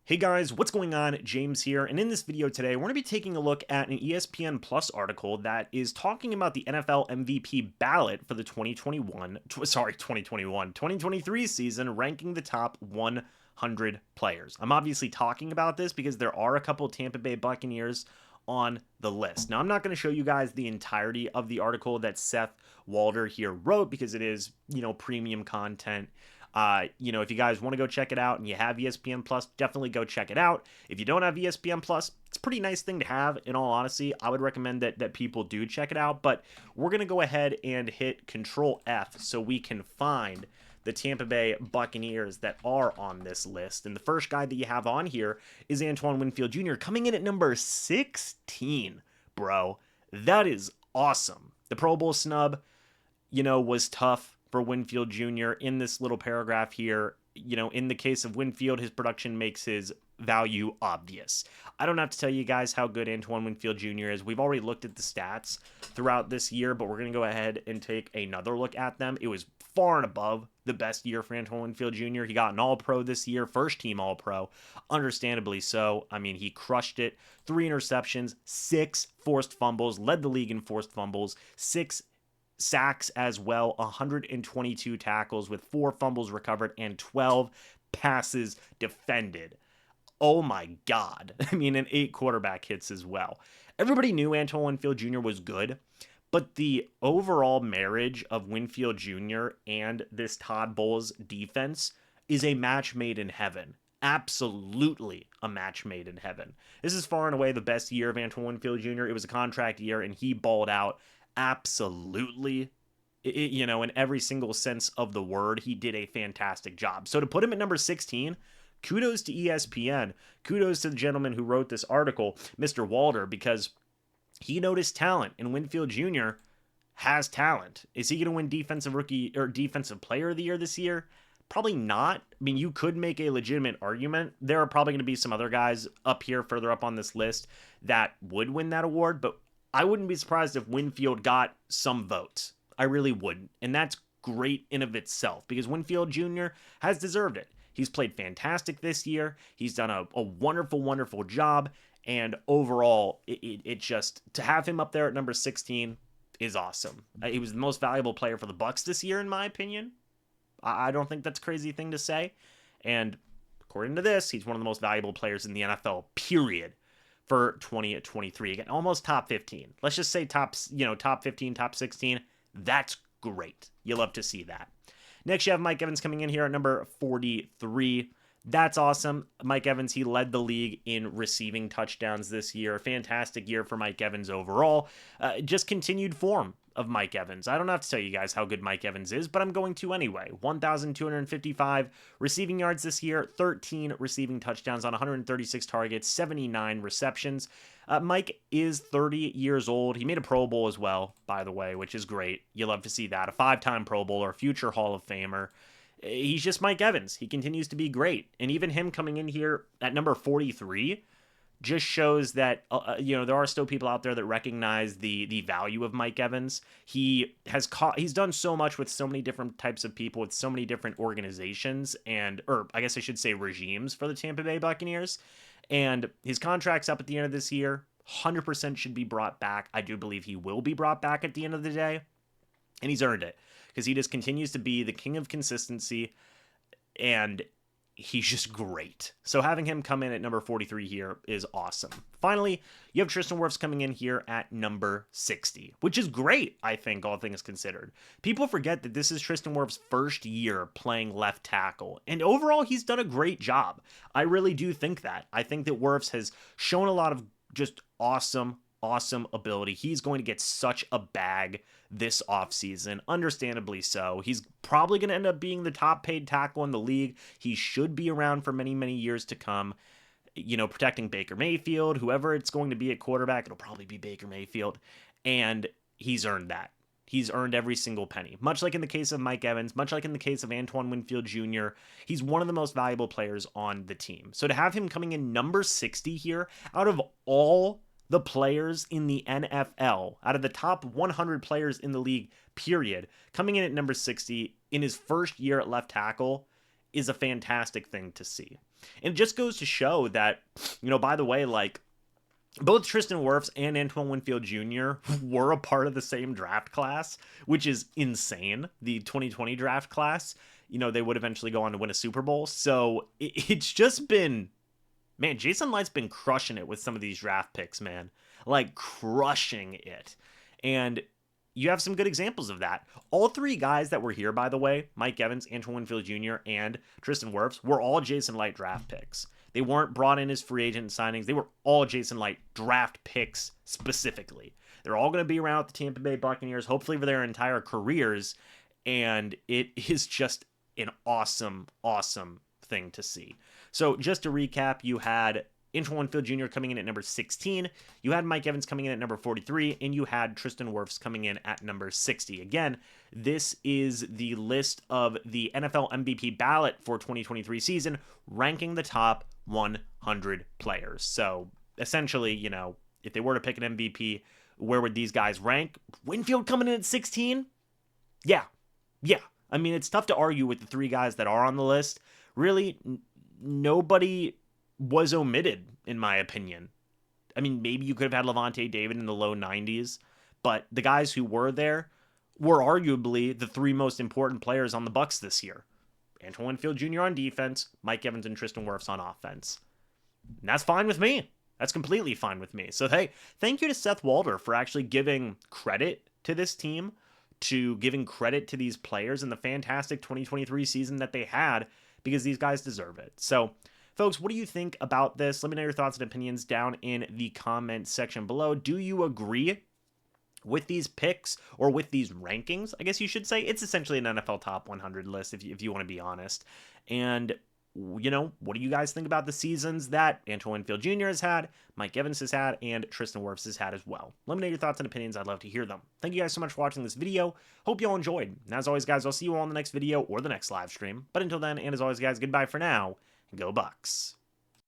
Hey guys, what's going on? James here, and in this video today, we're going to be taking a look at an ESPN Plus article that is talking about the NFL MVP ballot for the 2023 season, ranking the top 100 players. I'm obviously talking about this because there are a couple Tampa Bay Buccaneers on the list. Now, I'm not going to show you guys the entirety of the article that Seth Walder here wrote because it is, premium content. If you guys want to go check it out and you have ESPN Plus, definitely go check it out. If you don't have ESPN Plus, it's a pretty nice thing to have. In all honesty, I would recommend that people do check it out. But we're going to go ahead and hit Control F so we can find the Tampa Bay Buccaneers that are on this list. And the first guy that you have on here is Antoine Winfield Jr. coming in at number 16, bro. That is awesome. The Pro Bowl snub, was tough for Winfield Jr. in this little paragraph here. In the case of Winfield, his production makes his value obvious. I don't have to tell you guys how good Antoine Winfield Jr. is. We've already looked at the stats throughout this year, but we're going to go ahead and take another look at them. It was far and above the best year for Antoine Winfield Jr. He got an All-Pro this year, first team All-Pro, understandably so. I mean, he crushed it. 3 interceptions, 6 forced fumbles, led the league in forced fumbles, 6 sacks as well, 122 tackles with 4 fumbles recovered and 12 passes defended. Oh my God. And 8 quarterback hits as well. Everybody knew Antoine Winfield Jr. was good, but the overall marriage of Winfield Jr. and this Todd Bowles defense is a match made in heaven. Absolutely a match made in heaven. This is far and away the best year of Antoine Winfield Jr. It was a contract year and he balled out absolutely. In every single sense of the word, he did a fantastic job. So to put him at number 16, kudos to ESPN. Kudos to the gentleman who wrote this article, Mr. Walder, because he noticed talent, and Winfield Jr. has talent. Is he going to win defensive rookie or defensive player of the year this year? Probably not. You could make a legitimate argument. There are probably going to be some other guys up here, further up on this list, that would win that award, but I wouldn't be surprised if Winfield got some votes. I really wouldn't. And that's great in of itself because Winfield Jr. has deserved it. He's played fantastic this year. He's done a wonderful, wonderful job. And overall, it just, to have him up there at number 16 is awesome. He was the most valuable player for the Bucs this year, in my opinion. I don't think that's a crazy thing to say. And according to this, he's one of the most valuable players in the NFL, period. For 2023. Again, almost top 15. Let's just say top 15, top 16. That's great. You love to see that. Next, you have Mike Evans coming in here at number 43. That's awesome. Mike Evans, he led the league in receiving touchdowns this year. Fantastic year for Mike Evans overall. Just continued form of Mike Evans. I don't have to tell you guys how good Mike Evans is, but I'm going to anyway. 1,255 receiving yards this year, 13 receiving touchdowns on 136 targets, 79 receptions. Mike is 30 years old. He made a Pro Bowl as well, by the way, which is great. You love to see that. A 5-time Pro Bowler, future Hall of Famer. He's just Mike Evans. He continues to be great. And even him coming in here at number 43 just shows that, there are still people out there that recognize the value of Mike Evans. He's done so much with so many different types of people, with so many different organizations, or I guess I should say regimes for the Tampa Bay Buccaneers. And his contract's up at the end of this year. 100% should be brought back. I do believe he will be brought back at the end of the day. And he's earned it because he just continues to be the king of consistency. And he's just great. So having him come in at number 43 here is awesome. Finally, you have Tristan Worf coming in here at number 60, which is great, I think, all things considered. People forget that this is Tristan Worf's first year playing left tackle, and overall, he's done a great job. I really do think that. I think that Worf has shown a lot of just awesome ability. He's going to get such a bag this offseason, understandably so. He's probably going to end up being the top paid tackle in the league. He should be around for many, many years to come, protecting Baker Mayfield, whoever it's going to be at quarterback. It'll probably be Baker Mayfield, and he's earned that. He's earned every single penny. Much like in the case of Mike Evans, much like in the case of Antoine Winfield Jr., he's one of the most valuable players on the team. So to have him coming in number 60 here, out of all the players in the NFL, out of the top 100 players in the league, period, coming in at number 60 in his first year at left tackle is a fantastic thing to see. And it just goes to show that, by the way, like, both Tristan Worfs and Antoine Winfield Jr. were a part of the same draft class, which is insane. The 2020 draft class, they would eventually go on to win a Super Bowl. So it's just been, man, Jason Light's been crushing it with some of these draft picks, man. Like, crushing it. And you have some good examples of that. All three guys that were here, by the way, Mike Evans, Antoine Winfield Jr., and Tristan Wirfs, were all Jason Light draft picks. They weren't brought in as free agent signings. They were all Jason Light draft picks specifically. They're all going to be around with the Tampa Bay Buccaneers, hopefully for their entire careers, and it is just an awesome, awesome thing to see. So just to recap, you had Antoine Winfield Jr. coming in at number 16, you had Mike Evans coming in at number 43, and you had Tristan Wirfs coming in at number 60. Again, this is the list of the NFL MVP ballot for 2023 season, ranking the top 100 players. So essentially, if they were to pick an MVP, where would these guys rank? Winfield coming in at 16? Yeah. I mean, it's tough to argue with the three guys that are on the list. Really, nobody was omitted, in my opinion. I mean, maybe you could have had Levante David in the low 90s, but the guys who were there were arguably the three most important players on the Bucs this year. Antoine Winfield Jr. on defense, Mike Evans and Tristan Wirfs on offense. And that's fine with me. That's completely fine with me. So, hey, thank you to Seth Walder for actually giving credit to this team, to giving credit to these players and the fantastic 2023 season that they had, because these guys deserve it. So, folks, what do you think about this? Let me know your thoughts and opinions down in the comment section below. Do you agree with these picks or with these rankings? I guess you should say it's essentially an NFL top 100 list if you want to be honest. And, what do you guys think about the seasons that Antoine Winfield Jr. has had, Mike Evans has had, and Tristan Wirfs has had as well? Let me know your thoughts and opinions. I'd love to hear them. Thank you guys so much for watching this video. Hope you all enjoyed. And as always, guys, I'll see you all in the next video or the next live stream. But until then, and as always, guys, goodbye for now. Go Bucs.